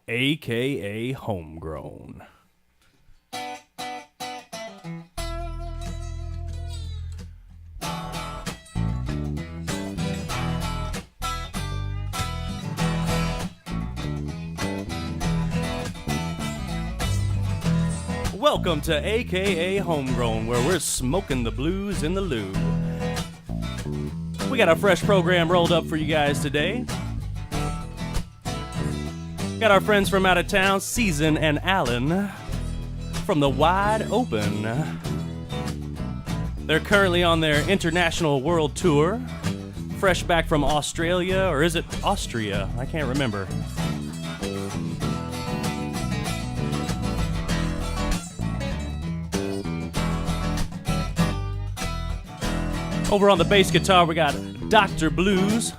a.k.a. Homegrown. Welcome to a.k.a. Homegrown, where we're smoking the blues in the loo. We got a fresh program rolled up for you guys today. Got our friends from out of town, Ammons and Allen, from the Wide Open. They're currently on their international world tour, fresh back from Australia, or is it Austria? I can't remember. Over on the bass guitar, we got Dr. Blues.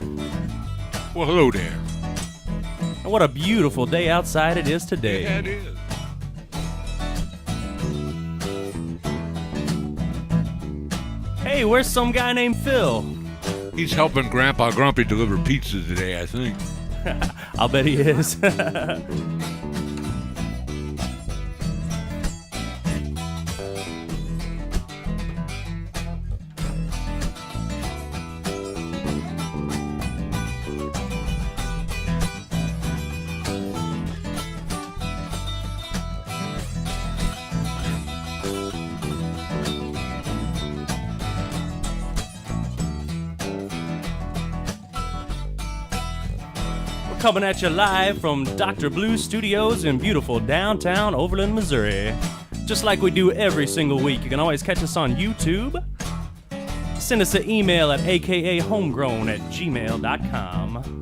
Well, hello there. And what a beautiful day outside it is today. Yeah, it is. Hey, where's some guy named Phil? He's helping Grandpa Grumpy deliver pizza today, I think. I'll bet he is. Coming at you live from Dr. Blues Studios in beautiful downtown Overland, Missouri. Just like we do every single week, you can always catch us on YouTube. Send us an email at akahomegrown@gmail.com.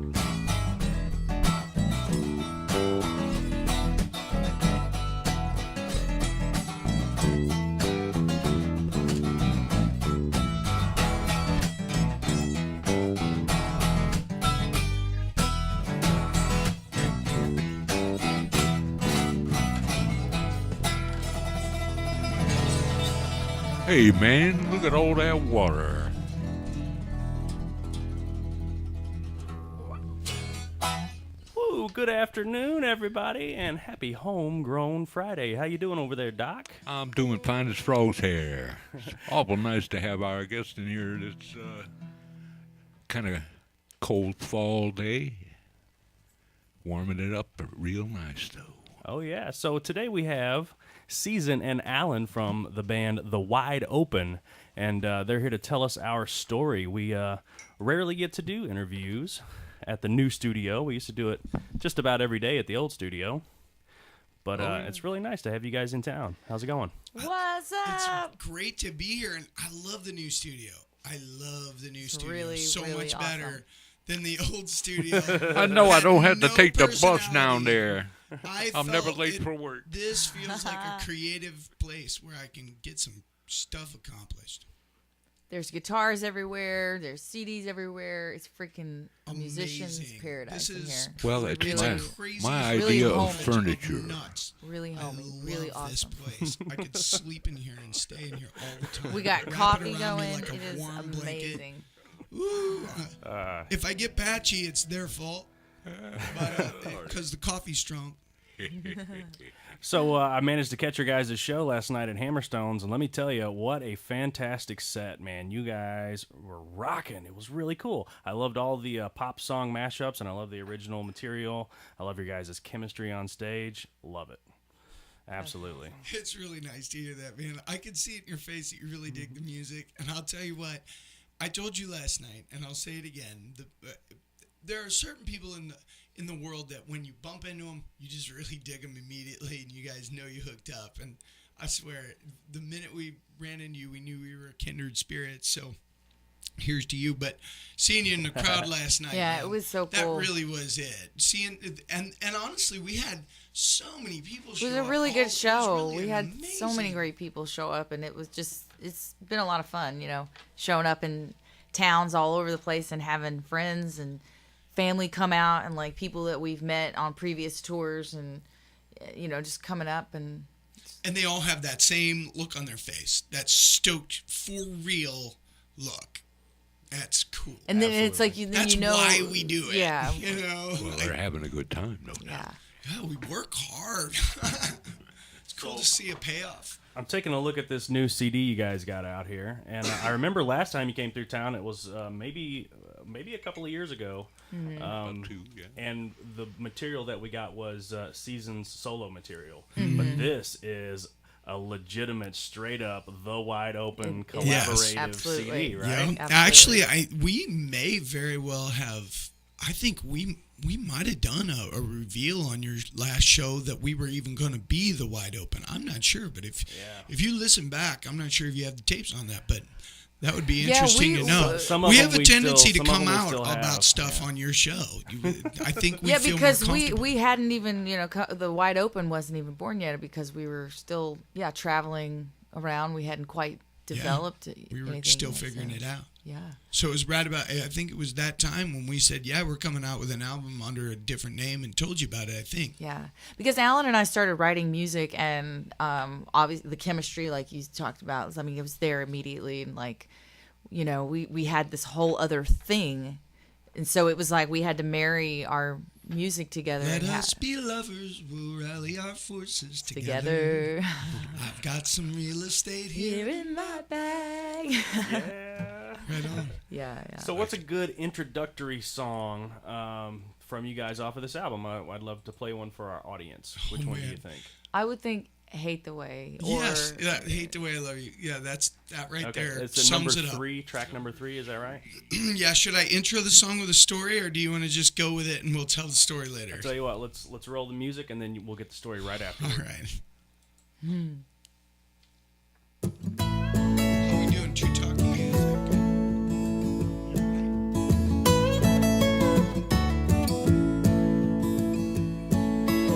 Hey, man, look at all that water. Woo, good afternoon, everybody, and happy Homegrown Friday. How you doing over there, Doc? I'm doing fine as frog's hair. It's awful nice to have our guest in here. It's kind of cold fall day. Warming it up real nice, though. Oh, yeah. So today we have Ammons and Allen from the band The Wide Open, and they're here to tell us our story. We rarely get to do interviews at the new studio. We used to do it just about every day at the old studio, but it's really nice to have you guys in town. How's it going? What's up? It's great to be here, and I love the new studio. I love the new studio really, so really much awesome. better than the old studio. I know I don't have to No take the bus personality. down there. I'm never felt late for work. This feels like a creative place where I can get some stuff accomplished. There's guitars everywhere. There's CDs everywhere. It's freaking a musician's Amazing. paradise This in is here. Well, it's Really crazy. my Really idea homey. of furniture. Nuts. Really I homey. love Really this awesome. place. I could sleep in here and stay in here all the time. We got Wrap it coffee around me going. like a It is warm blanket. amazing. Ooh, if I get patchy, it's their fault. Because the coffee's strong. So I managed to catch your guys' show last night at Hammerstones, and let me tell you, what a fantastic set, man. You guys were rocking. It was really cool. I loved all the pop song mashups, and I love the original material. I love your guys' chemistry on stage. Love it. Absolutely. It's really nice to hear that, man. I can see it in your face that you really dig the music. And I'll tell you what, I told you last night, and I'll say it again. There are certain people in the world that when you bump into them, you just really dig them immediately, and you guys know you hooked up. And I swear, the minute we ran into you, we knew we were kindred spirits. So here's to you. But seeing you in the crowd last night, Yeah, man, it was so that cool. really was it. Seeing and honestly, we had so many people show It up. was a really good show. Really We had so many amazing. great people show up, and it was just, it's been a lot of fun, you know, showing up in towns all over the place and having friends and family come out and like people that we've met on previous tours and, you know, just coming up and they all have that same look on their face, that stoked for real look. That's cool. And then it's like, then That's you know. why we do it. Yeah. You know? Well, they're having a good time, no doubt. Yeah. Yeah, we work hard. It's cool to see a payoff. I'm taking a look at this new CD you guys got out here, and I remember last time you came through town, it was maybe a couple of years ago. About two, yeah. And the material that we got was Season's solo material. But this is a legitimate, straight up, the wide open collaborative Absolutely. CD, right? Yeah. Absolutely. Actually, we may very well have. I think we might have done a reveal on your last show that we were even going to be the wide open. I'm not sure, but if you listen back, I'm not sure if you have the tapes on that, but that would be interesting to know. Some of we them have a we tendency still- to some of come them we out still about have, stuff yeah. on your show. I think we Yeah, feel because more we comfortable. hadn't even, the wide open wasn't even born yet because we were still, traveling around. We hadn't quite developed we were anything still yet, figuring so, it out. Yeah. So it was right about, I think it was that time when we said, we're coming out with an album under a different name and told you about it, I think. Yeah, because Alan and I started writing music, and obviously the chemistry, like you talked about, I mean, it was there immediately, and like, we had this whole other thing, and so it was like we had to marry our music together. Let and us be lovers, we'll rally our forces together. I've got some real estate here. Here in my bag. Yeah. Right on. Yeah. So what's a good introductory song from you guys off of this album? I'd love to play one for our audience. Which one do you man. think? I would think "Hate the Way." Or, Yes, Hate the Way I Love You. Yeah, that right Okay, there it's sums number it up. 3, track number 3. Is that right? Yeah, should I intro the song with a story, or do you want to just go with it and we'll tell the story later? Tell you what, let's roll the music and then we'll get the story right after. All right. How we doing? Two talking music.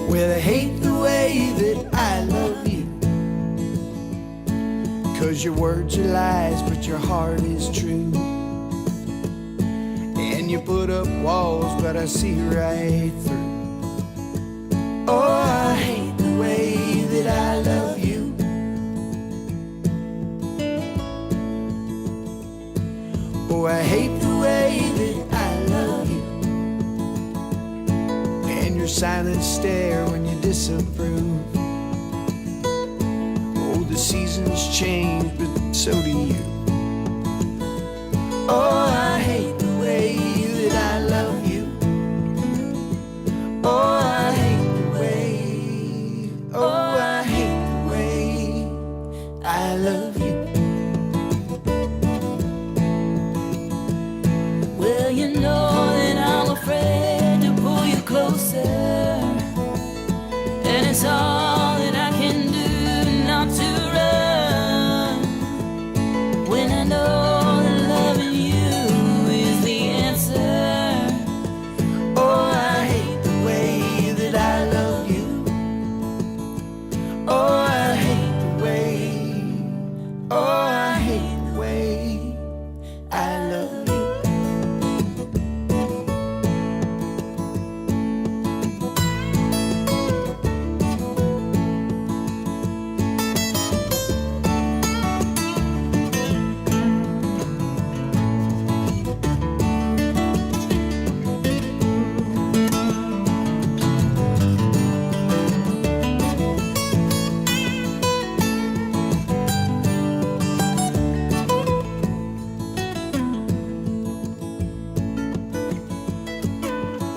Well, I hate the way that I love you, 'cause your words are lies, but your heart is true. And you put up walls, but I see right through. Oh, I hate the way that I love you. Oh, I hate the way that I love you, and your silent stare when you disapprove. Oh, the seasons change, but so do you. Oh, I hate the way that I love you. Oh, I hate the way. Oh, I hate the way I love you. Well, you know that I'm afraid to pull you closer, and it's all that I can do not to run, when I know that loving you is the answer. Oh, I hate the way that I love you. Oh, I hate the way. Oh, I hate the way I love you.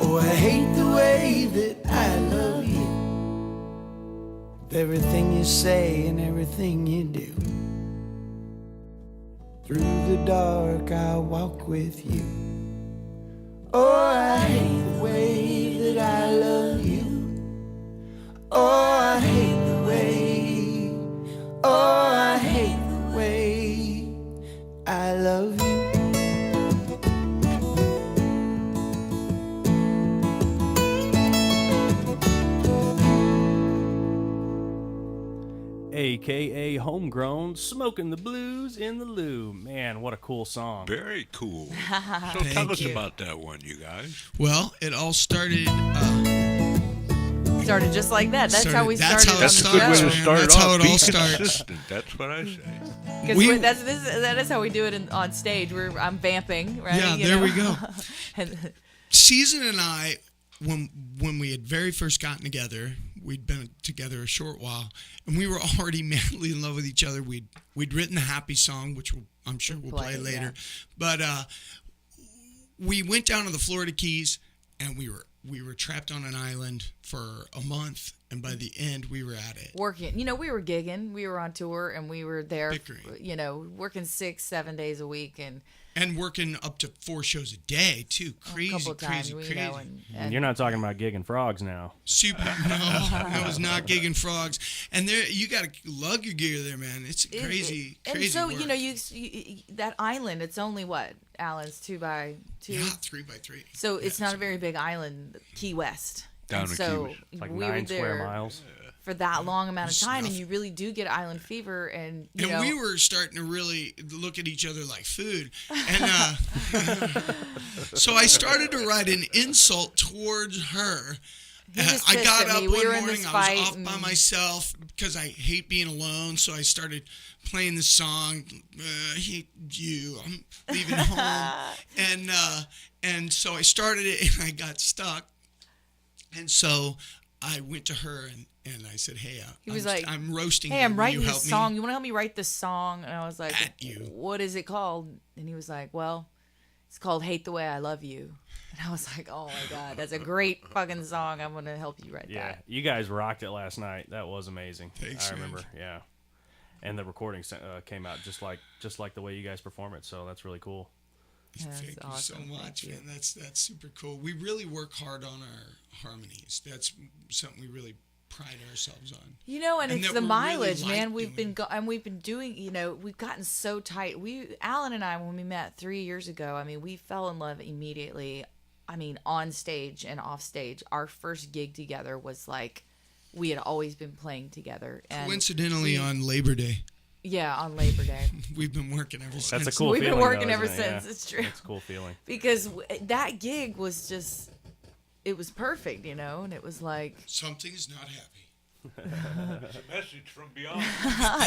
Oh, I hate the way that I love you. Everything you say and everything you do. Through the dark I'll walk with you. Oh, I hate the way that I love you. Oh, I hate the way. Oh, I hate the way I love you. AKA Homegrown, smoking the blues in the loo. Man, what a cool song. Very cool. So tell us about that one, you guys. Well, it all started. Started just like that. That's how we That's started how it on That's a the good way show. to start That's off. how it Be all starts. consistent. That's what I say. 'Cause We- that is how we do it on stage. I'm vamping, right? Yeah, You there know? we go. And- Season and I when we had very first gotten together, we'd been together a short while, and we were already madly in love with each other. We'd written the Happy song, which I'm sure we'll play later. Yeah. But we went down to the Florida Keys, and we were trapped on an island for a month, and by the end, we were at it. Working. We were gigging. We were on tour, and we were there, Bickering. Working 6-7 days a week. And working up to 4 shows a day, too. Crazy, a couple crazy, times, crazy. And You're not talking about gigging frogs now. Super. No, I was not gigging frogs. And there, you got to lug your gear there, man. It's crazy, crazy And so, work. you that island, it's only what, Alan's 2x2? Yeah, 3x3. So it's not a very big island, Key West. Down and in so Key West. Like we 9 were square there miles. for that long amount of time, and Snuff. you really do get island fever. And we were starting to really look at each other like food. And so I started to write an insult towards her. He was I pissed got at up me. one We were in morning, this I fight was off by myself because I hate being alone. So I started playing the song, I hate you, I'm leaving home. And so I started it and I got stuck. And so I went to her and I said, hey, I'm roasting hey, you. I'm Will writing you this help song. me? You want to help me write this song? And I was like, At you. what is it called? And he was like, well, it's called Hate the Way I Love You. And I was like, oh my God, that's a great fucking song. I'm going to help you write Yeah, that. you guys rocked it last night. That was amazing. Thanks, I man. remember. Yeah, and the recording came out just like the way you guys perform it. So that's really cool. That's Thank awesome. you so much, Thank you. man. That's super cool. We really work hard on our harmonies. That's something we really pride ourselves on. And And it's that the we're really mileage, like man. We've doing. we've been doing, we've gotten so tight. Alan and I, when we met 3 years ago, I mean, we fell in love immediately. I mean, on stage and off stage. Our first gig together was like, we had always been playing together. And Coincidentally, on Labor Day, yeah, on Labor Day. we've been working ever since. That's a cool We've feeling. been working though, ever isn't it? since. Yeah. It's true. It's a cool feeling. Because that gig was just, it was perfect, and it was like, Something's not happy. It's a message from beyond.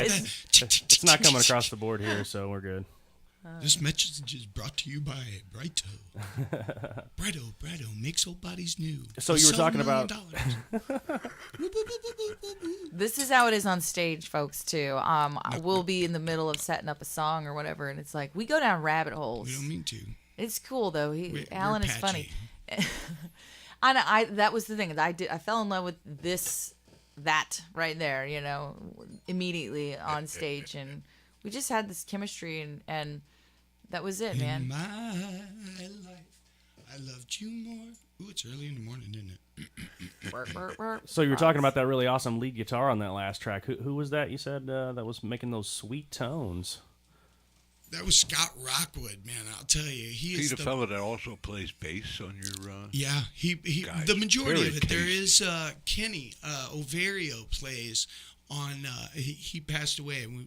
It's not coming across the board here, so we're good. This message is brought to you by Brighto. Brighto makes old bodies new. So you were talking about- $7 million. this is how it is on stage, folks, too. We'll be in the middle of setting up a song or whatever, and it's like, we go down rabbit holes. We don't mean to. It's cool, though. Alan we're is funny. patchy. I that was the thing. I fell in love with that right there, immediately on stage, and we just had this chemistry, and that was it, In man. my life, I loved you more. Ooh, it's early in the morning, isn't it? So you were talking about that really awesome lead guitar on that last track. Who was that? You said that was making those sweet tones. That was Scott Rockwood, man. I'll tell you, he He's is the the fellow that also plays bass on your. Yeah, he Guys, the majority very of it. There tasty. is Kenny Overio plays on. He passed away, and we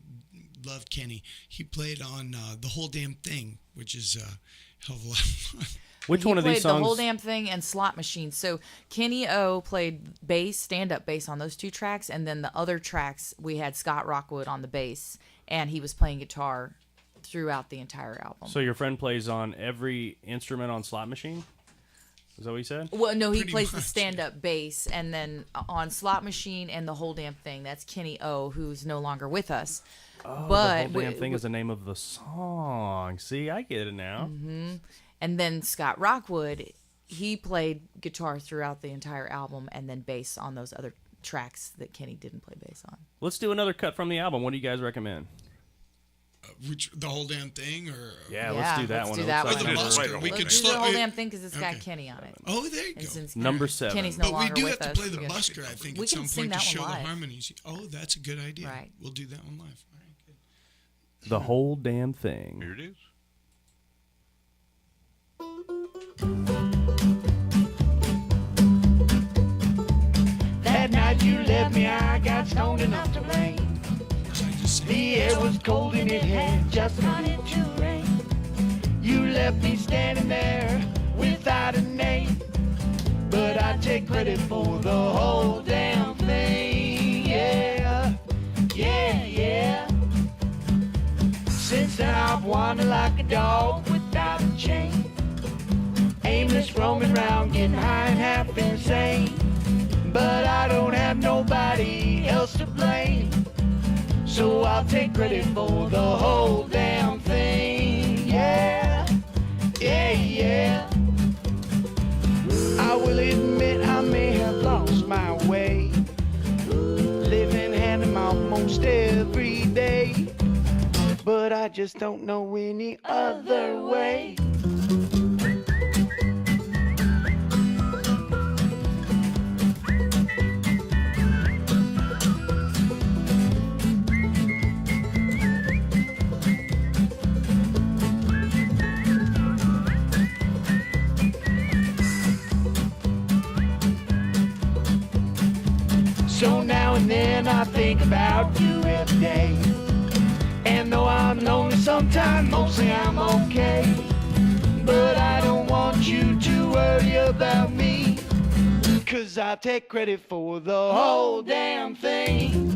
loved Kenny. He played on The Whole Damn Thing, which is a hell of a lot of fun. Which He one of these played songs? The Whole Damn Thing and Slot Machine. So Kenny O played bass, stand-up bass on those 2 tracks, and then the other tracks we had Scott Rockwood on the bass, and he was playing guitar throughout the entire album. So your friend plays on every instrument on Slot Machine? Is that what you said? Well, no, he Pretty plays the much, stand-up bass, and then on Slot Machine and The Whole Damn Thing, that's Kenny O, who's no longer with us. Oh, But the whole damn thing is the name of the song. See, I get it now. And then Scott Rockwood, he played guitar throughout the entire album, and then bass on those other tracks that Kenny didn't play bass on. Let's do another cut from the album. What do you guys recommend? Which The Whole Damn Thing, or Yeah, let's do that let's one. do It that looks one. like the there's a- Busker. We Let's could do slow the whole damn thing because it's got Okay. Kenny on it. Oh, there you And go. since Number 7. Kenny's no But we longer do with have us, to play the we gotta- Busker, I think, we at can some sing point to that one show the live. harmonies. Oh, that's a good idea. Right. We'll do that one live. All right, good. The whole damn thing. Here it is. That night you left me, I got stoned enough to rain. So I just say, The air was cold and it had just started to rain. You left me standing there without a name. But I take credit for the whole damn thing. Yeah, yeah, yeah. Since then I've wandered like a dog without a chain. Aimless just roaming around, getting high and half insane. But I don't have nobody else to blame, so I'll take credit for the whole damn thing. Yeah, yeah, yeah. I will admit I may have lost my way, living hand in mouth most every day, but I just don't know any other way. So now and then I think about you every day, and though I'm lonely sometimes, mostly I'm okay. But I don't want you to worry about me, 'cause I take credit for the whole damn thing.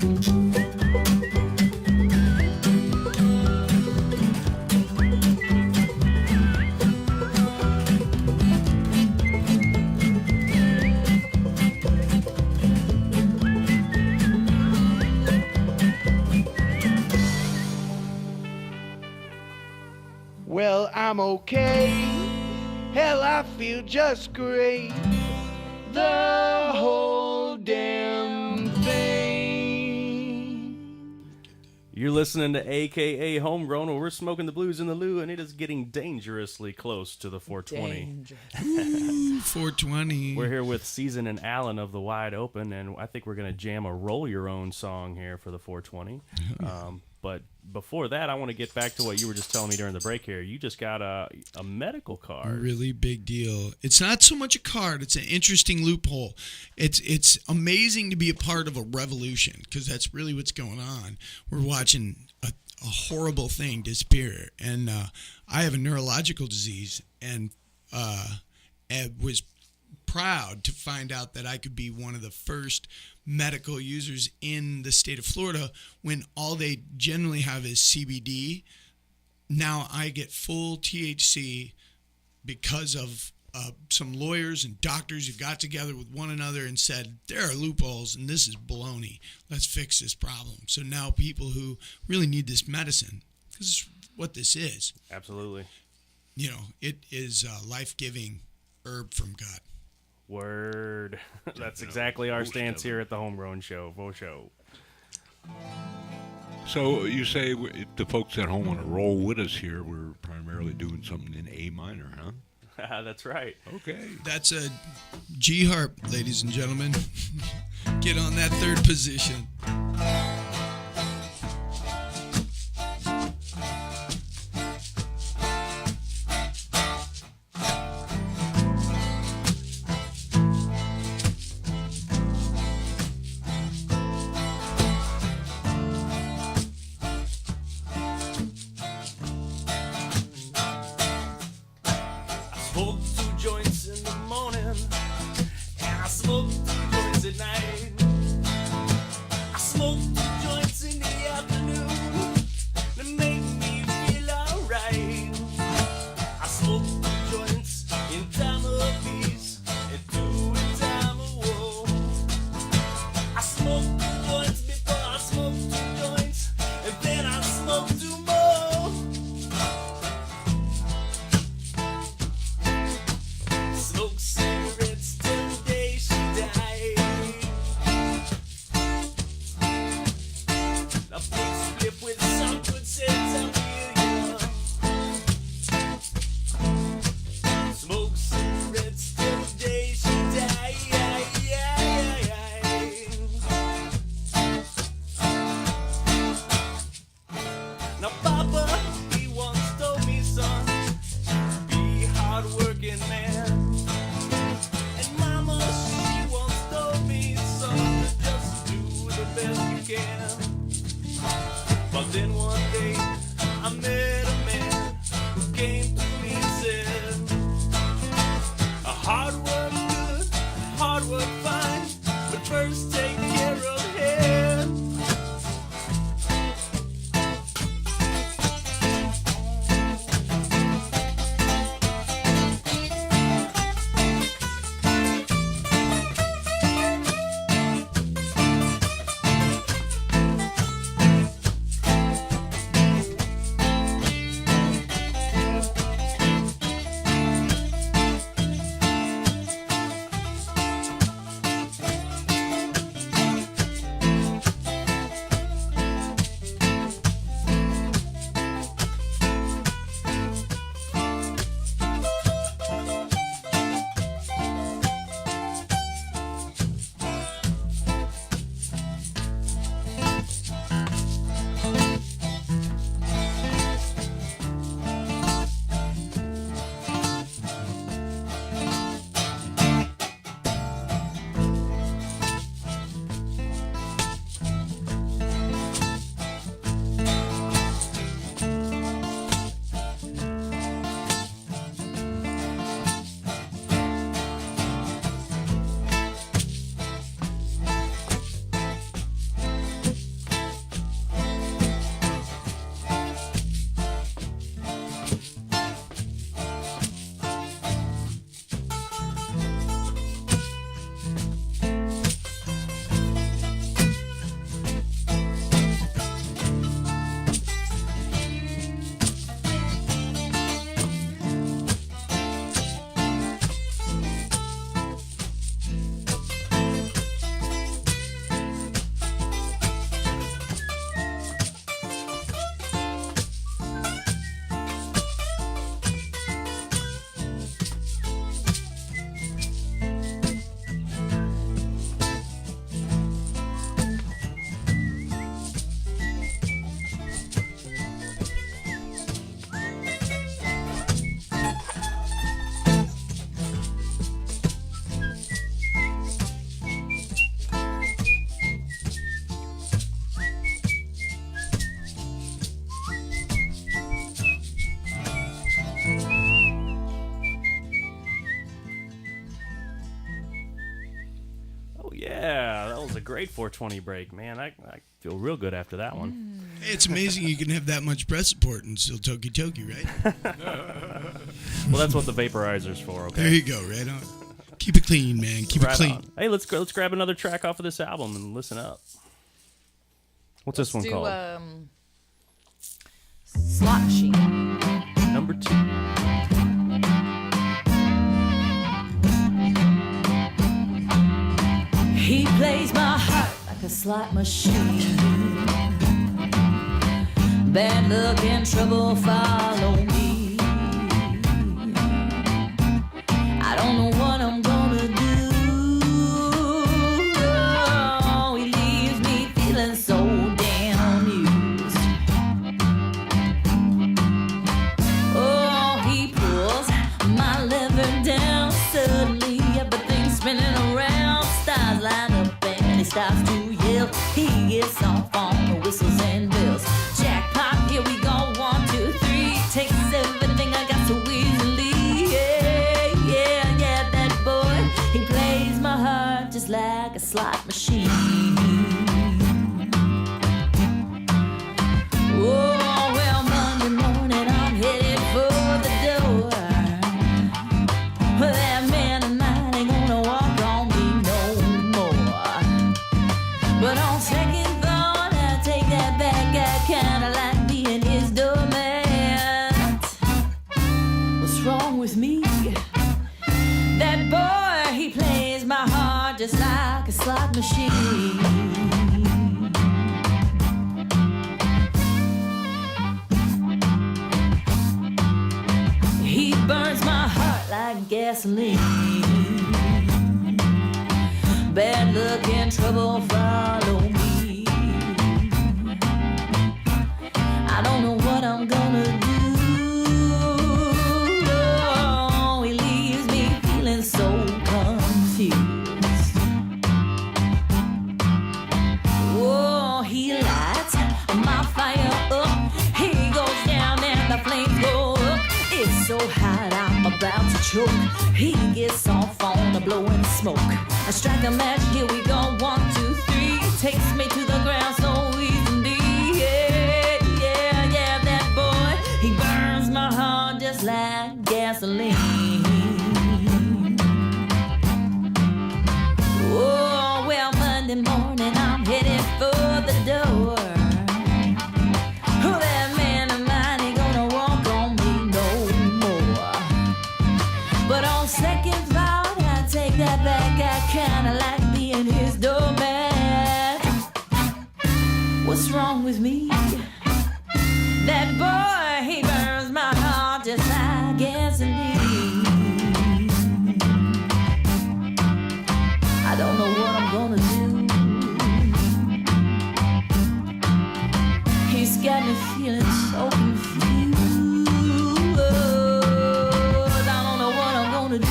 Well, I'm okay. Hell, I feel just great. The whole damn thing. You're listening to AKA Homegrown, where we're smoking the blues in the loo, and it is getting dangerously close to the 420. Ooh, 420. We're here with Season and Allen of the Wide Open, and I think we're going to jam a Roll Your Own song here for the 420. But before that, I want to get back to what you were just telling me during the break here. You just got a medical card. Really big deal. It's not so much a card. It's an interesting loophole. It's amazing to be a part of a revolution, because that's really what's going on. We're watching a horrible thing disappear. And I have a neurological disease, and was proud to find out that I could be one of the first medical users in the state of Florida when all they generally have is CBD. Now I get full THC because of some lawyers and doctors who got together with one another and said, there are loopholes and this is baloney. Let's fix this problem. So now people who really need this medicine, this is what this is. Absolutely. You know, it is a life-giving herb from God. Word. That's exactly our stance here at the Homegrown Show. Vo show. So you say the folks at home want to roll with us here. We're primarily doing something in A minor, huh? That's right. Okay. That's a G harp, ladies and gentlemen. Get on that third position. Smoke 2 joints in the morning, and I smoke 2 joints at night. I smoke 2 joints in the afternoon to make me feel alright. I smoke 2 joints in time of peace and 2 in time of war. I smoke 2 joints before I smoke 2 joints, and then I smoke 2 more. Smoke cigarettes till the day she died. A big split with some good sense of humor. Smoke cigarettes till the day she died. Now Papa, he once told me, son, be a hard-working man. And Mama, she once told me, son, just do the best you can. But then one day, I met a man who came to me and said, a hard work good, hard work fine, but first take care of head. Yeah, that was a great 420 break, man. I feel real good after that one. Hey, it's amazing you can have that much breast support and still toki, right? Well, that's what the vaporizer's for. Okay. There you go, right on. Keep it clean, man. Keep it clean. On. Hey, let's grab another track off of this album and listen up. What's this one called? Slot Machine. Number 2. He plays my heart like a slot machine. Bad luck and trouble follow me. I don't know what I'm gonna do. Oh, he leaves me feeling so damn used. Oh, he pulls my lever down. Suddenly everything's spinning around. Stars line up and he starts to yell. He gets off on the whistles and bells. Jackpot, here we go, 1, 2, 3. Takes everything I got so easily. Yeah, that boy, he plays my heart just like a slot machine. Oh, well, Monday morning I'm headed for the door. That man of mine ain't gonna walk on me no more. But on second thought, I take that back. I kinda like being his doormat. What's wrong with me? That boy, he plays my heart just like a slot machine. He burns my heart like gasoline. Bad luck and trouble follow me. I don't know what I'm gonna do. Oh, he leaves me feeling so confused. Oh, he lights my fire up. He goes down and the flames go up. It's so hot I'm about to choke. He gets off on the blowing smoke. I strike a match, here we go, 1, 2, 3. Takes me to the ground so easily. Yeah, that boy, he burns my heart just like gasoline. Oh, well, Monday morning I'm headed for the door. Oh, that man of mine ain't gonna walk on me no more. But on second thought, I take that back. I kinda like being his doormat. What's wrong with me? That boy, he burns my heart just like gasoline. I don't know what I'm gonna do. He's got me feeling so confused. I don't know what I'm gonna do.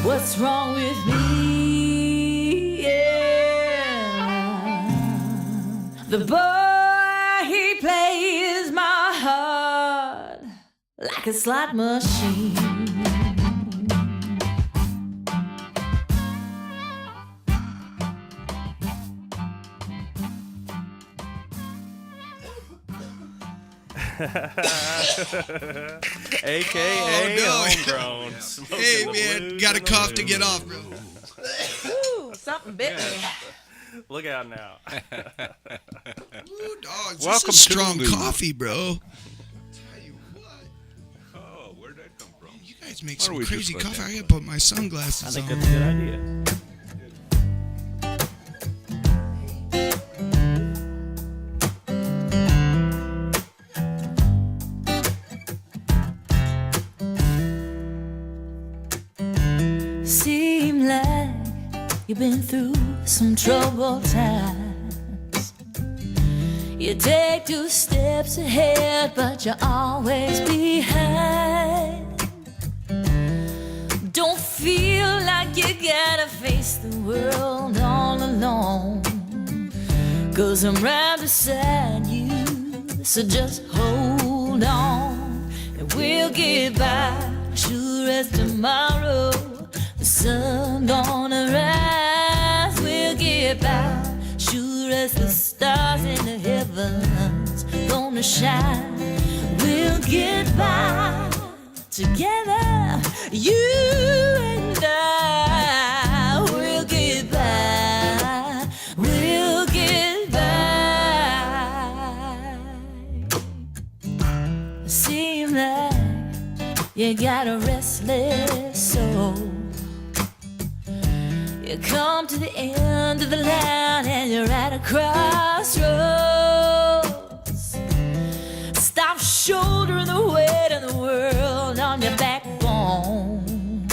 What's wrong with me? Yeah. The boy, he plays my heart like a slot machine. AKA Oh, no. Homegrown. Smoking Hey, the man, blues got a and the cough to blues. get off, bro. Ooh, something bit me. Look out now. Ooh, dog, this Welcome is strong to the- coffee, bro. Tell you what, Oh, where'd that come from? you guys make Why don't some we just crazy let coffee. that I gotta play? put my sunglasses I think on. that's a good idea. Seem like you've been through some troubled times. You take 2 steps ahead, but you're always behind. Don't feel like you gotta face the world all alone, 'cause I'm right beside you, so just hold on. And we'll get by, sure as tomorrow. sun gonna rise, we'll get by. Sure as the stars in the heavens gonna shine, we'll get by together, you and I. We'll get by, we'll get by. Seem like you got a restless soul. You come to the end of the line and you're at a crossroads. Stop shouldering the weight of the world on your backbone.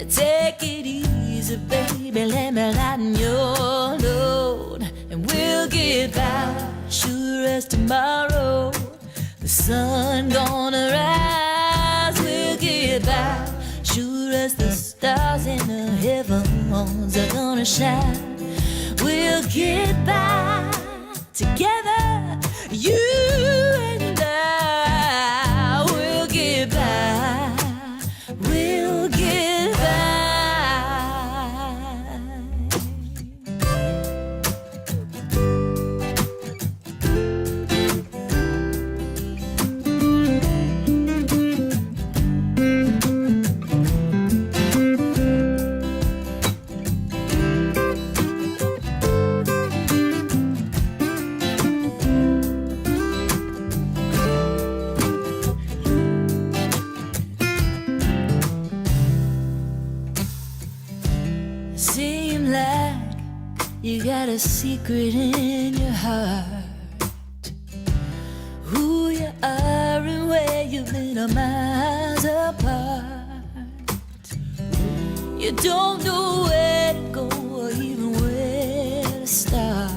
Take it easy, baby, let me lighten your load, and we'll get by, sure as tomorrow the sun gonna rise. We'll get by, sure as the stars in the heavens are gonna shine. We'll get by together, you and I. We'll get by, we'll get by. Seem like you got a secret in your heart, who you are and where you've been are miles apart. You don't know where to go or even where to start.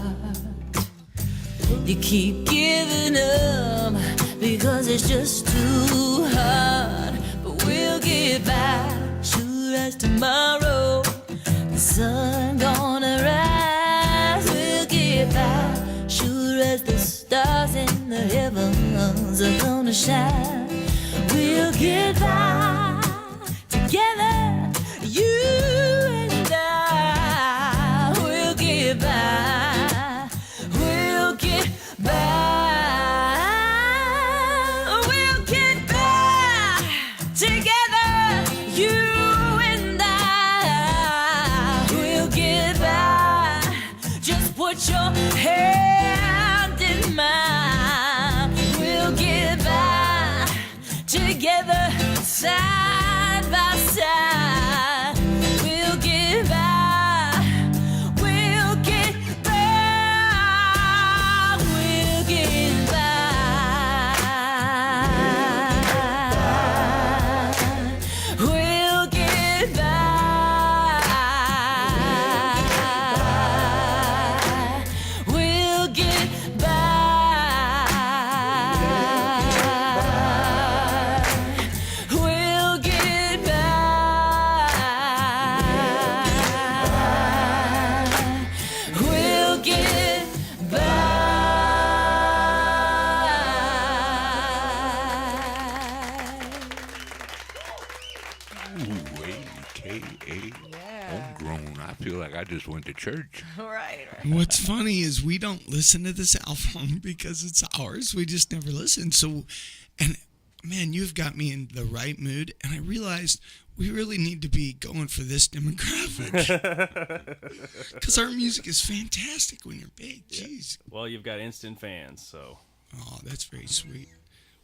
You keep giving up because it's just too hard. But we'll get by, sure as tomorrow the sun gonna rise. We'll get by, sure as the stars in the heavens are gonna shine. We'll get by together, you and I. We'll get by, we'll get by, we'll get by together, you and I. We'll get by, just put your hand in mine. We'll get by together, side by side. We'll get by, we'll get by, we'll get by, we'll get by, we'll get by, we'll get by, we'll get by. Ooh, AKA Homegrown. I feel like I just went to church. Right. What's funny is we don't listen to this album because it's ours. We just never listen. So, and man, you've got me in the right mood. And I realized we really need to be going for this demographic because our music is fantastic when you're big. Jeez. Well, you've got instant fans, so Oh, that's very sweet.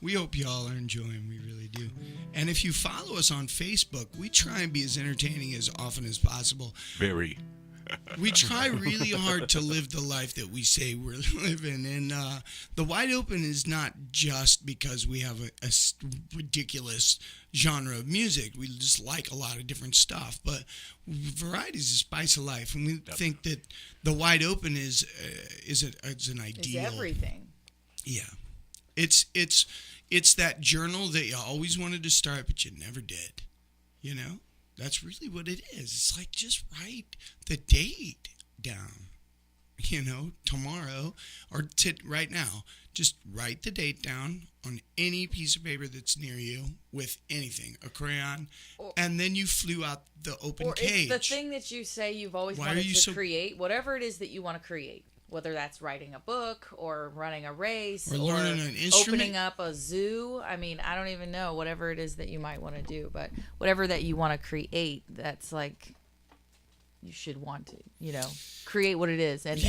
We hope y'all are enjoying. We really do. And if you follow us on Facebook, we try and be as entertaining as often as possible. Very. We try really hard to live the life that we say we're living. And the Wide Open is not just because we have a ridiculous genre of music. We just like a lot of different stuff. But variety is the spice of life. And we think that the Wide Open is an ideal. It's everything. Yeah. It's that journal that you always wanted to start, but you never did. You know? That's really what it is. It's like just write the date down. tomorrow or right now. Just write the date down on any piece of paper that's near you with anything, a crayon, and then you flew out the open cage. It's the thing that you say you've always wanted to create, whatever it is that you want to create, whether that's writing a book or running a race or learning an instrument, opening up a zoo. I mean, I don't even know, whatever it is that you might want to do, but whatever that you want to create, that's like you should want to, create what it is and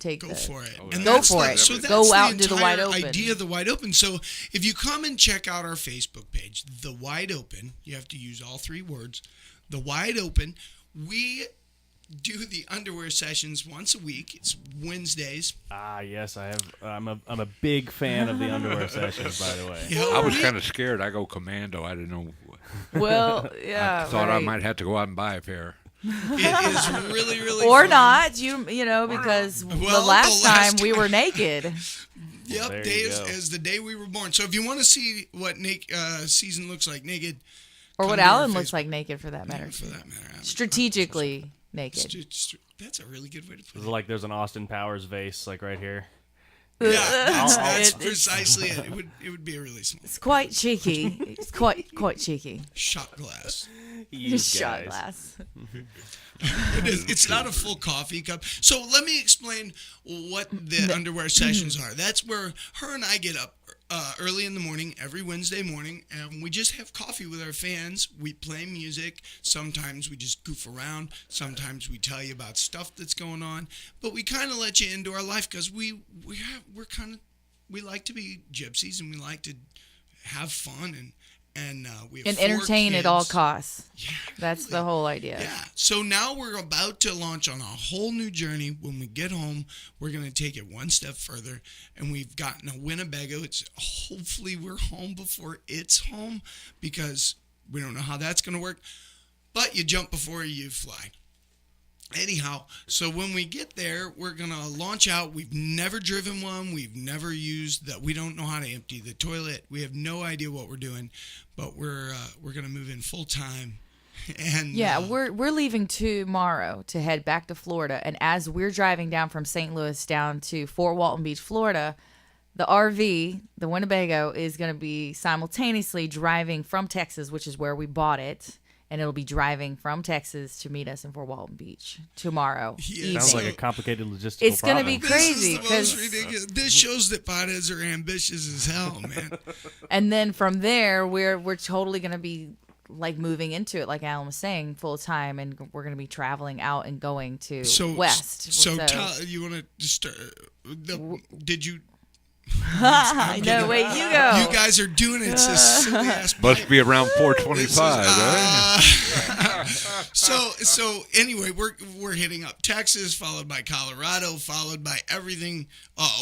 take go for it. And go for it. So that's go out the into the wide open. Idea of the wide open. So if you come and check out our Facebook page, the wide open, you have to use all three words. The wide open. We do the underwear sessions once a week. It's Wednesdays. Ah, yes, I have. I'm a big fan of the underwear sessions, by the way. I was kind of scared. I go commando. I didn't know. Well, yeah. I thought I might have to go out and buy a pair. It is really, really or fun. not, because the last time we were naked. Yep, day is the day we were born. So if you want to see what season looks like naked, or what Alan looks like naked, for that matter. Strategically naked. That's a really good way to put it. Like there's an Austin Powers vase, like right here. Yeah, that's precisely it. It would be a really small. It's quite cheeky. It's quite cheeky. Shot glass. Shot glass. It is. It's not a full coffee cup. So let me explain what the underwear sessions are. That's where her and I get up early in the morning, every Wednesday morning, and we just have coffee with our fans. We play music. Sometimes we just goof around. Sometimes we tell you about stuff that's going on. But we kind of let you into our life because we like to be gypsies and we like to have fun and we have entertain kids. At all costs. Yeah, that's really. The whole idea. Yeah. So now we're about to launch on a whole new journey. When we get home, we're going to take it one step further, and we've gotten a Winnebago. Hopefully we're home before it's home because we don't know how that's going to work. But you jump before you fly. Anyhow, so when we get there, we're going to launch out. We've never driven one. We've never used that. We don't know how to empty the toilet. We have no idea what we're doing, but we're going to move in full time. And we're leaving tomorrow to head back to Florida. And as we're driving down from St. Louis down to Fort Walton Beach, Florida, the RV, the Winnebago, is going to be simultaneously driving from Texas, which is where we bought it. And it'll be driving from Texas to meet us in Fort Walton Beach tomorrow. Yeah, sounds like a complicated logistical It's going to be problem. crazy. This is the most ridiculous. This shows that potheads are ambitious as hell, man. And then from there, we're totally going to be like moving into it, like Alan was saying, full time, and we're going to be traveling out and going to west. So you want to just did you? No, wait, you go. You guys are doing it. It's a silly ass. Must be around 425, right? So anyway, we're hitting up Texas, followed by Colorado, followed by everything,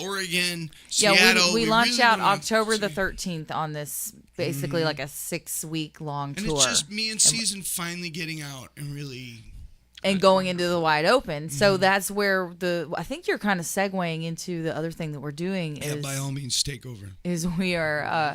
Oregon, Seattle. Yeah, we launch out October the 13th on this, basically like a 6-week long tour. And it's just me and Season finally getting out and really. And going into the wide open. So that's where I think you're kind of segueing into the other thing that we're doing is, by all means, take over. Is we're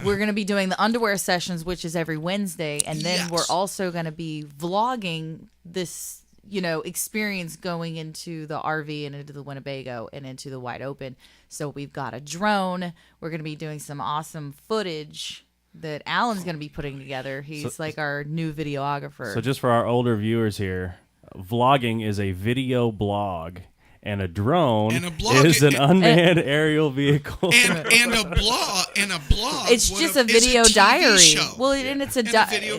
going to be doing the underwear sessions, which is every Wednesday. And then we're also going to be vlogging this, experience going into the RV and into the Winnebago and into the wide open. So we've got a drone. We're going to be doing some awesome footage that Alan's going to be putting together. He's like our new videographer. So just for our older viewers here, vlogging is a video blog, and a drone is an unmanned aerial vehicle. And a blog. It's just a video diary. Show. Well, and it's a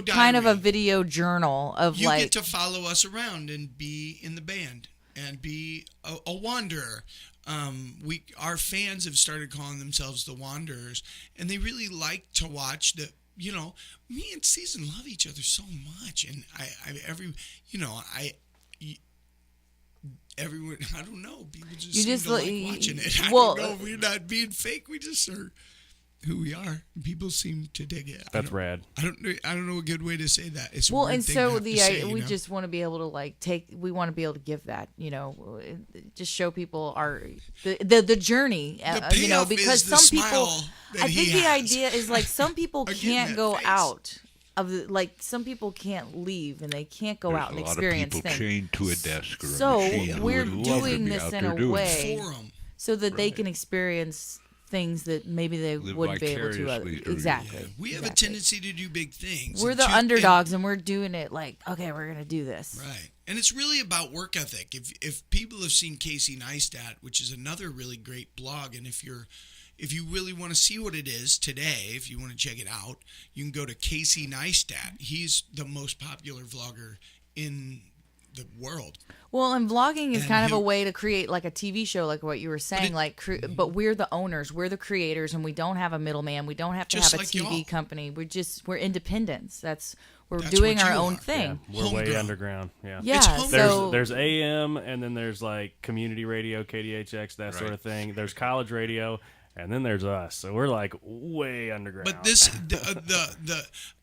kind of a video journal of you get to follow us around and be in the band and be a wanderer. Our fans have started calling themselves the Wanderers, and they really like to watch me and Season love each other so much, and everyone, I don't know, people just seem to like watching it. I don't know, we're not being fake, we just are who we are. People seem to dig it. That's rad. I don't know a good way to say that. It's and so we just want to be able to we want to be able to give that, just show people the journey, because some people, I think the idea is like some people can't go out of the, like some people can't leave and they can't go There's out and a lot experience of people things. chained to a desk or So, a machine who we're would love to doing be this out in there a doing it. way For 'em. so that they can experience things that maybe they Live wouldn't be able to. vicariously through you. Exactly. We have a Exactly. tendency to do big things. We're and the to- underdogs, and we're doing it like, okay, we're gonna do this. Right. And it's really about work ethic. If people have seen Casey Neistat, which is another really great blog, and if you really want to see what it is today, if you want to check it out, you can go to Casey Neistat. He's the most popular vlogger in the world. Well, and vlogging is And kind of a he'll- way to create like a TV show, like what you were saying. But we're the owners, we're the creators, and we don't have a middleman. We don't have to Just have a like TV y'all. company. We're independents. We're That's doing what our you own are. thing. We're way Homegrown. underground. Yeah. Yeah. It's home- So There's AM, and then there's like community radio, KDHX, that sort Right. of thing. There's college radio, and then there's us. So we're like way underground. But this,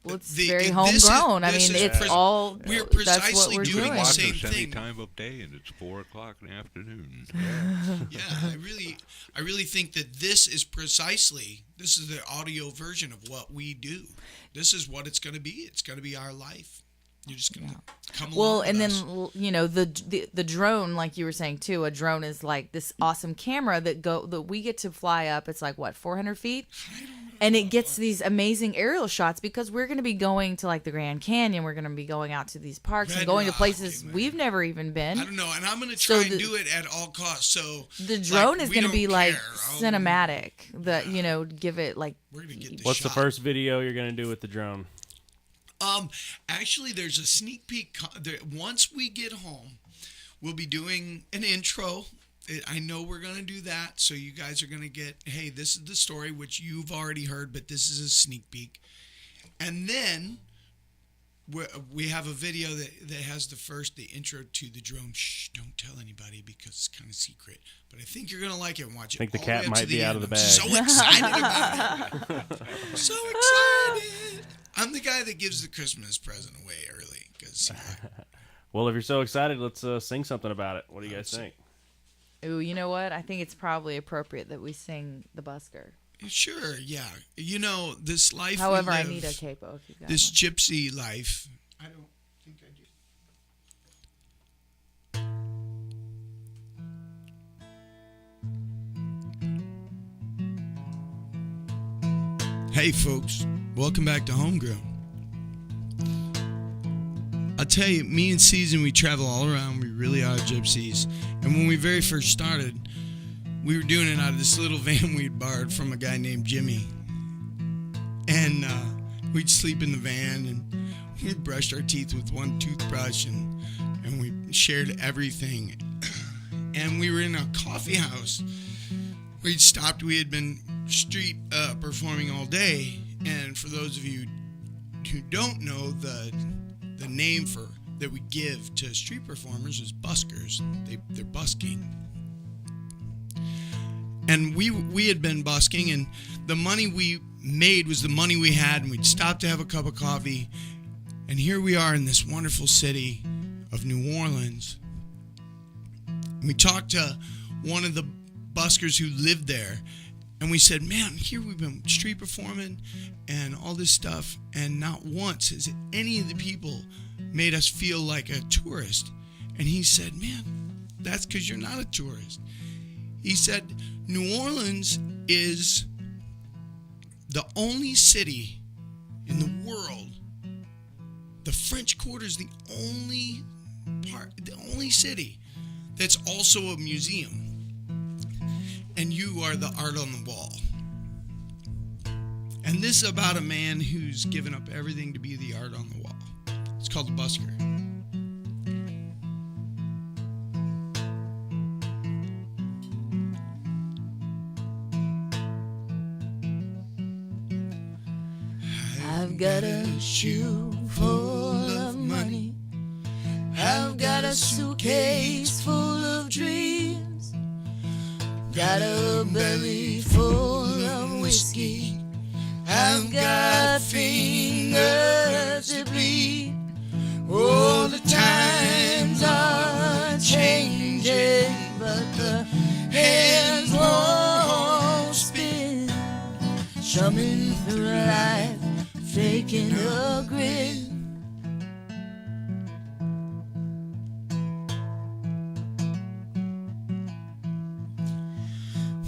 well, it's the- very this is- homegrown. I this mean, is it's pres- all. we're That's what precisely we're You doing can the doing. watch same us any thing. time of day, and it's 4:00 in the afternoon. Yeah, I really think that this is the audio version of what we do. This is what it's going to be. It's going to be our life. You're just going to come along. Well, with and us. then the drone, like you were saying too. A drone is like this awesome camera that we get to fly up. It's like what 400 feet, and it gets these amazing aerial shots because we're going to be going to like the Grand Canyon. We're going to be going out to these parks and Red going to Rock, places man. we've never even been. I don't know, and I'm going to So try the- and do it at all costs. So The drone like, is we going to don't be like care. cinematic. Give it like. We're going to get What's the shot. first video you're gonna do with the drone? Actually, there's a sneak peek. Once we get home, we'll be doing an intro. I know we're going to do that, so you guys are going to get, hey, this is the story, which you've already heard, but this is a sneak peek. And then we have a video that has the intro to the drone. Shh, don't tell anybody because it's kind of secret. But I think you're going to like it and watch it. I think the all cat way up might to be out of the I'm bag. so excited about it. So excited. I'm the guy that gives the Christmas present away early. Cause, Well, if you're so excited, let's sing something about it. What do you guys think? Ooh, you know what? I think it's probably appropriate that we sing the Busker. sure, yeah. You know, this life However, we I live, need a capo if you've got this one. gypsy life. I don't think I do. Hey folks, welcome back to Homegrown. I'll tell you, me and Season, we travel all around. We really are gypsies. And when we very first started, we were doing it out of this little van we'd borrowed from a guy named Jimmy. And we'd sleep in the van, and we brushed our teeth with one toothbrush, and we shared everything. And we were in a coffee house. We'd stopped. We had been street performing all day. And for those of you who don't know, the name that we give to street performers is buskers. They're busking. And we had been busking, and the money we made was the money we had, and we'd stop to have a cup of coffee. And here we are in this wonderful city of New Orleans. And we talked to one of the buskers who lived there, and we said, man, here we've been street performing and all this stuff, and not once has any of the people made us feel like a tourist. And he said, man, that's because you're not a tourist. He said, New Orleans is the only city in the world. The French Quarter is the only city that's also a museum. And you are the art on the wall. And this is about a man who's given up everything to be the art on the wall. It's called the Busker. I've got a shoe full of money. I've got a suitcase full of dreams. Got a belly full of whiskey. I've got fingers to bleed. Oh, the times are changing, but the hands won't spin. Strumming through life, faking a grin.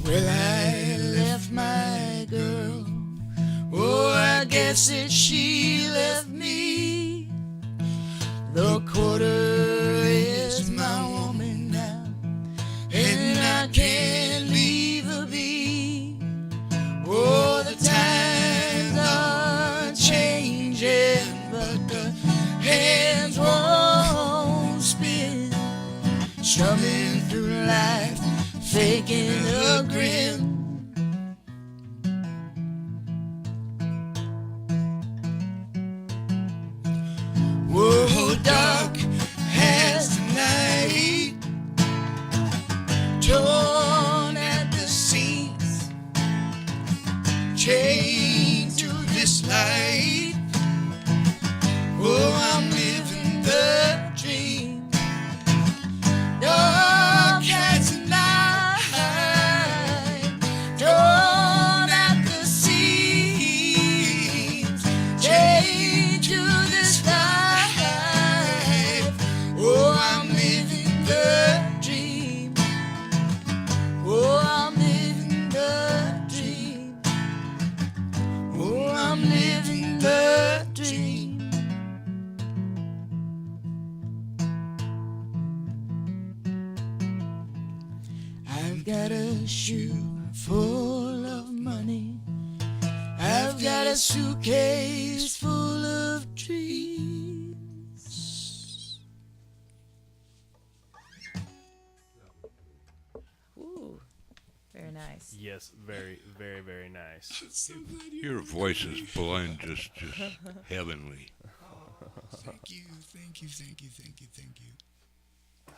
Well, I left my girl. Oh, I guess that she left me. The quarter is my woman now, and I can't leave her be. Oh, the times are changing, but the hands won't spin. Strumming through life, faking a grin. Whoa, dark as the night, torn at the seams, chained to this light. Oh, I'm living the dream. Dark as the night, torn at the seams, chained to this light. Oh, I'm living the dream. Oh, I'm living the dream. Oh, I'm living the dream. I've got a shoe full of money. I've got a suitcase full of dreams. Ooh, very nice. Yes, very, very, very nice. So glad you. Your voice is blowing just heavenly. Thank you, thank you, thank you, thank you, thank you.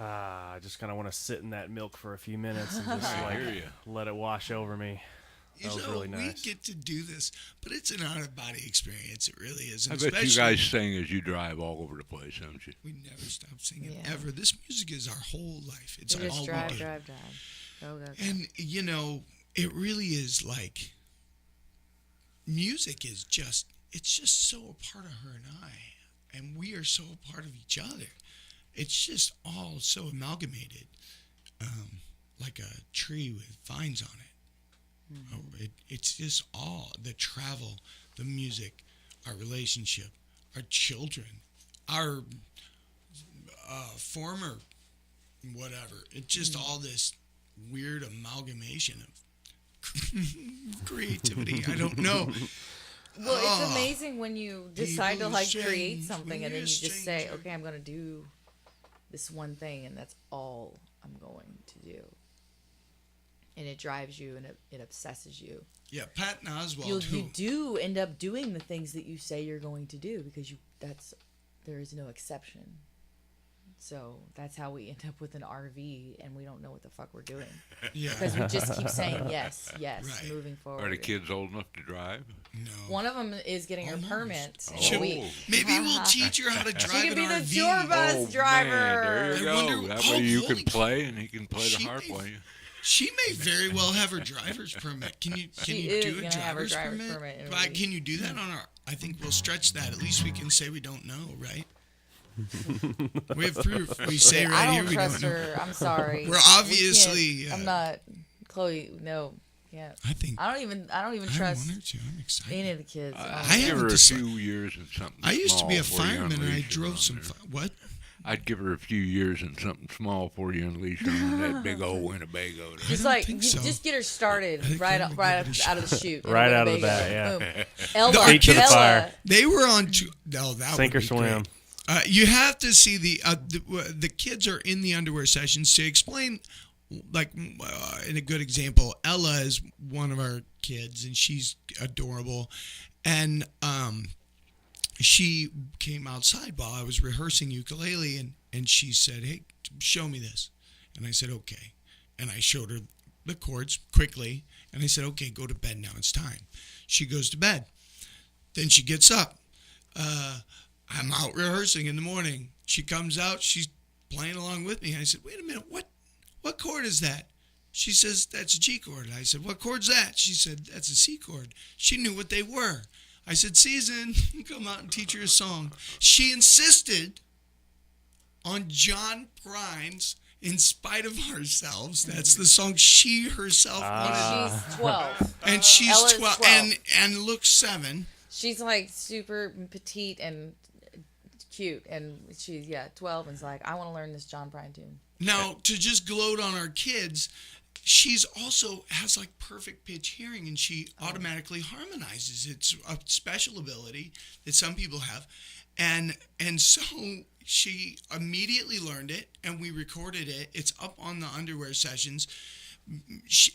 I just kind of want to sit in that milk for a few minutes and just I like hear ya. let it wash over me. That was really we nice. get to do this, but it's an out-of-body experience. It really is. I And bet you especially- guys sing as you drive all over the place, haven't you? We never stop singing Yeah. ever. This music is our whole life. It's We all just we drive, do. drive, drive. Go, go, go. And you know, it really is like music is it's just so a part of her and I, and we are so a part of each other. It's just all so amalgamated, like a tree with vines on it. It's just all the travel, the music, our relationship, our children, our former whatever. It's just all this weird amalgamation of creativity. I don't know. Well, it's amazing when you decide to People like change create something when and then you're you a just say, stranger. okay, I'm going to do this one thing and that's all I'm going to do. And it drives you and it obsesses you. Yeah, Patton Oswalt, You do end up doing the things that you say you're going to do because there is no exception. So that's how we end up with an RV and we don't know what the fuck we're doing yeah, because we just keep saying yes, yes, Right. moving forward. Are the kids old enough to drive? no. One of them is getting her Almost. permit in Should- a week. Maybe we'll teach her how to drive She an could be the RV. tour bus Oh, driver. man, there you I go. wonder- That oh, way you holy can play and he can play the She harp may- while you. She may very well have her driver's permit. Can you She do is a gonna have her driver's driver's permit? permit in a Right, week. can you do that on our? I think we'll stretch that. At least we can say we don't know, right? We have proof. We say right I here don't we trust don't know. her. I'm sorry. We're obviously, I'm not Chloe. No, yeah. I think I don't even I trust want her to. I'm excited. any of the kids. I I give haven't her a decided- few years and something. I used to be a small before you fireman and I unleash her drove on some. there. What? I'd give her a few years and something small before you unleash her on that big old Winnebago. there. Just don't like think you so. just get her started I think right I'm out, gonna right give it a out of the chute. in a Right out of the Winnebago. bat, Boom. Ella, Feet to the Ella, fire. They were on. No, that Sink would or be swim. great. You have to see the kids are in the underwear sessions to explain. Like in a good example, Ella is one of our kids, and she's adorable. And she came outside while I was rehearsing ukulele, and she said, "Hey, show me this." And I said, "Okay." And I showed her the chords quickly, and I said, "Okay, go to bed now. It's time." She goes to bed. Then she gets up. I'm out rehearsing in the morning. She comes out. She's playing along with me. I said, "Wait a minute. What chord is that?" She says, "That's a G chord." I said, "What chord's that?" She said, "That's a C chord." She knew what they were. I said, "Season, come out and teach her a song." She insisted on John Prine's In Spite of Ourselves. That's the song she herself wanted. She's 12. And she's Ella's 12, 12. and looks 7. She's like super petite and cute, and she's 12, and is like, I want to learn this John Prine tune. Now, to just gloat on our kids, she's also has like perfect pitch hearing, and she automatically harmonizes. It's a special ability that some people have, and so she immediately learned it, and we recorded it. It's up on the Underwear Sessions.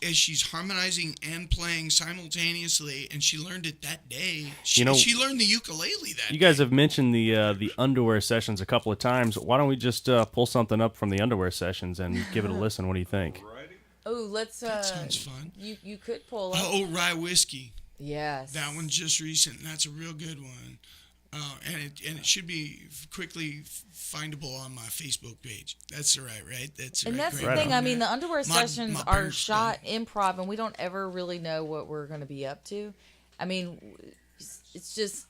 As she's harmonizing and playing simultaneously, and she learned it that day. She learned the ukulele that You day. guys have mentioned the Underwear Sessions a couple of times. Why don't we just pull something up from the Underwear Sessions and give it a listen? What do you think? Oh, let's. That sounds fun. You could pull up. Oh, Rye Whiskey. Yes. That one's just recent. That's a real good one. And it should be quickly findable on my Facebook page. That's right? That's And right. that's Great. the thing. on. I mean, the Underwear Sessions my are parents shot improv, and we don't ever really know what we're going to be up to. I mean, it's just,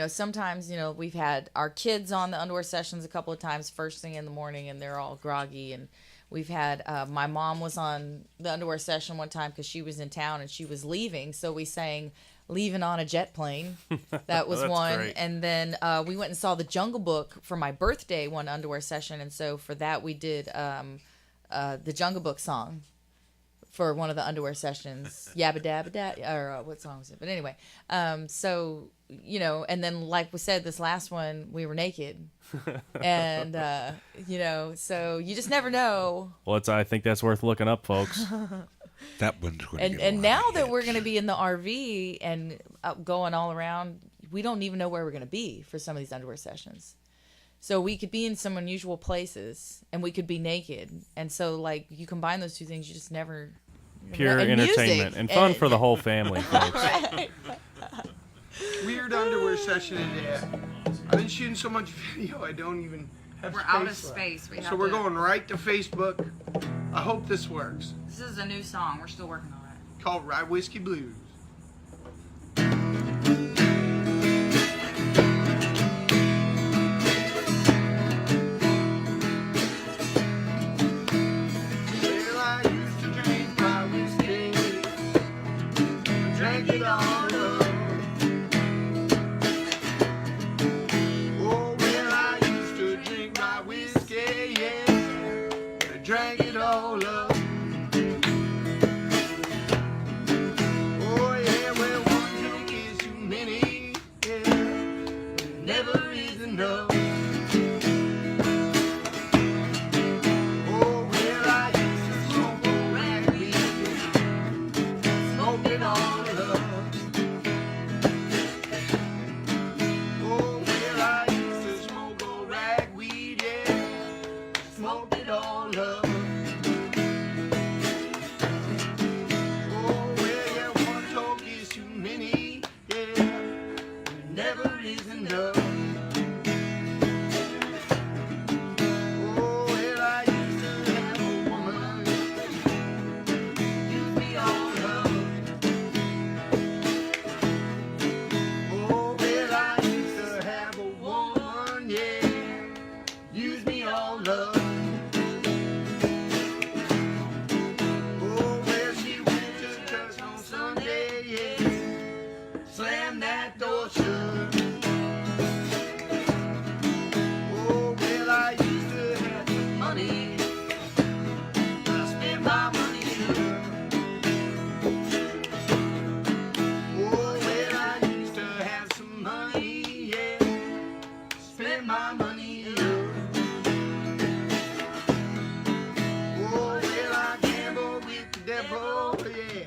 sometimes, we've had our kids on the Underwear Sessions a couple of times first thing in the morning, and they're all groggy. And we've had, my mom was on the Underwear Session one time because she was in town and she was leaving. So we sang Leaving on a Jet Plane. That was That's one. great. And then we went and saw the Jungle Book for my birthday, one Underwear Session. And so for that, we did the Jungle Book song for one of the Underwear Sessions. Yabba Dabba Da, or what song was it? But anyway, so, and then like we said, this last one, we were naked. And, so you just never know. Well, I think that's worth looking up, folks. That one's going to And get a lot now of that hits. we're going to be in the RV and going all around, we don't even know where we're going to be for some of these Underwear Sessions. So we could be in some unusual places, and we could be naked. And so, like, you combine those two things, you just never... Pure and entertainment music. and fun for the whole family, folks. Right. Weird Underwear Session today. I've been shooting so much video, I don't even have We're space out of left. space. So we're going right to Facebook. I hope this works. This is a new song. We're still working on it. Called Rye Whiskey Blues. Well, I used to drink rye whiskey, drank it all up. Oh, well, I used to drink rye whiskey, yeah, drank it all up. Oh, yeah, well, one drink is too many, yeah, never is enough. Oh, well, I used to smoke old rag weed, smoke it all up. Oh, well, I used to smoke old rag weed, yeah, smoke it all up. Oh, well, yeah, one talk is too many, yeah, never is enough. Oh, well, I used to have a woman, use me all up. Oh, well, I used to have a woman, yeah, use me all up. Oh, well, she went to church on Sunday, yeah, slammed that door shut. Oh, well, I used to have some money, I spent my money up. Oh, well, I used to have some money, yeah, spend my money up. Oh, well, I gambled with the devil, yeah,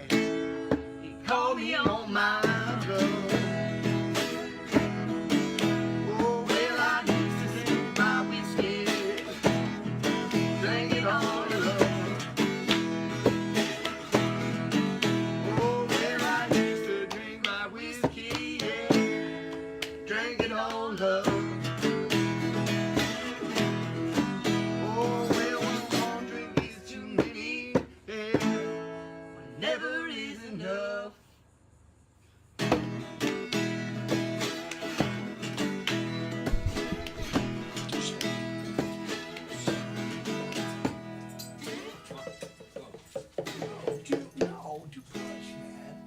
he called me on my bluff. Oh, well, I used to drink my whiskey, drink it all up. Oh, well, I used to drink my whiskey, yeah, drink it all up.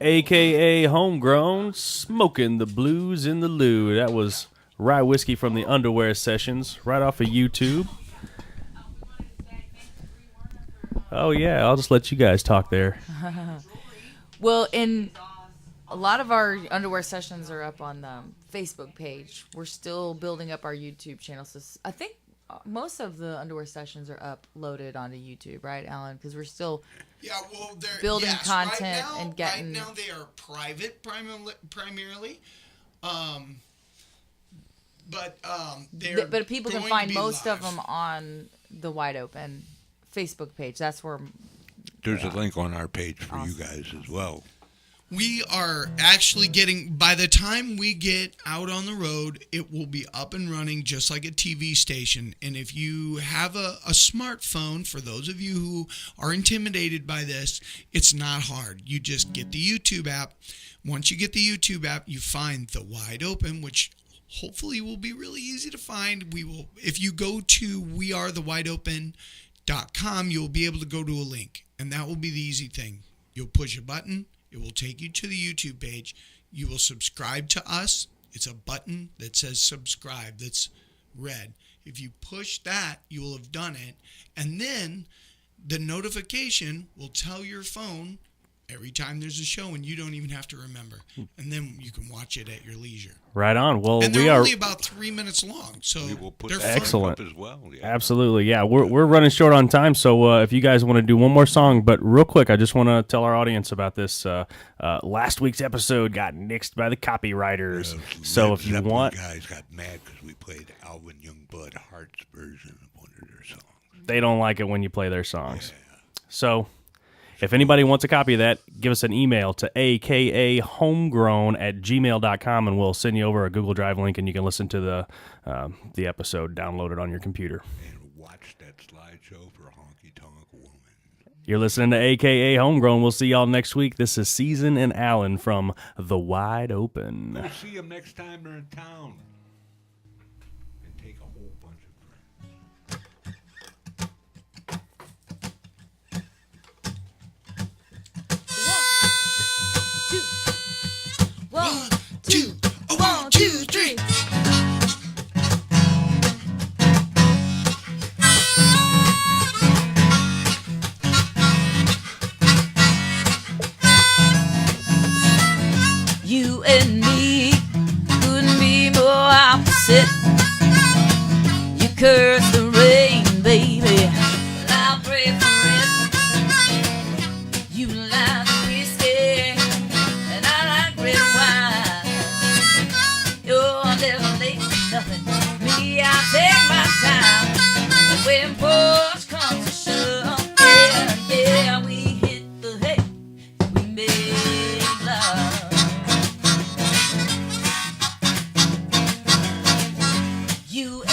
a.k.a. Homegrown, smoking the blues in the loo. That was Rye Whiskey from the Underwear Sessions, right off of YouTube. Oh, yeah, I'll just let you guys talk there. Well, and a lot of our underwear sessions are up on the Facebook page. We're still building up our YouTube channel. So I think most of the underwear sessions are uploaded onto YouTube, right, Alan? Because we're still they're building content right now, and getting. Right now, they are private primarily, but people can going find to be most live. of them on the Wide Open Facebook page. That's where. There's a link on our page for you guys as well. We are actually getting, by the time we get out on the road, it will be up and running just like a TV station. And if you have a smartphone, for those of you who are intimidated by this, it's not hard. You just get the YouTube app. Once you get the YouTube app, you find the Wide Open, which hopefully will be really easy to find. If you go to wearethewideopen.com, you'll be able to go to a link, and that will be the easy thing. You'll push a button. It will take you to the YouTube page. You will subscribe to us. It's a button that says subscribe that's red. If you push that, you will have done it. And then the notification will tell your phone every time there's a show, and you don't even have to remember. And then you can watch it at your leisure. Right on. Well, And we they're are only about 3 minutes long, so We will put they're that fun. Excellent. up as well. Yeah. Absolutely, yeah. We're running short on time, so if you guys want to do one more song, but real quick, I just want to tell our audience about this. Last week's episode got nixed by the copywriters, so Led if you Zeppelin want, guys got mad because we played Alvin Youngblood Hart's version of one of their songs. they don't like it when you play their songs. So if anybody wants a copy of that, give us an email to akahomegrown@gmail.com, and we'll send you over a Google Drive link, and you can listen to the episode downloaded on your computer. And watch that slideshow for Honky Tonk Woman. You're listening to AKA Homegrown. We'll see y'all next week. This is Season and Allen from The Wide Open. We'll see them next time they're in town. And take a whole bunch of friends. One, two, a 1, 2, 3. You and me couldn't be more opposite. You curse the rain, baby, but I'll pray for it. You like whiskey, and I like red wine. You're never late for nothing. Me, I take my time. When push comes to shove, yeah, yeah, we hit the hay, we make love. You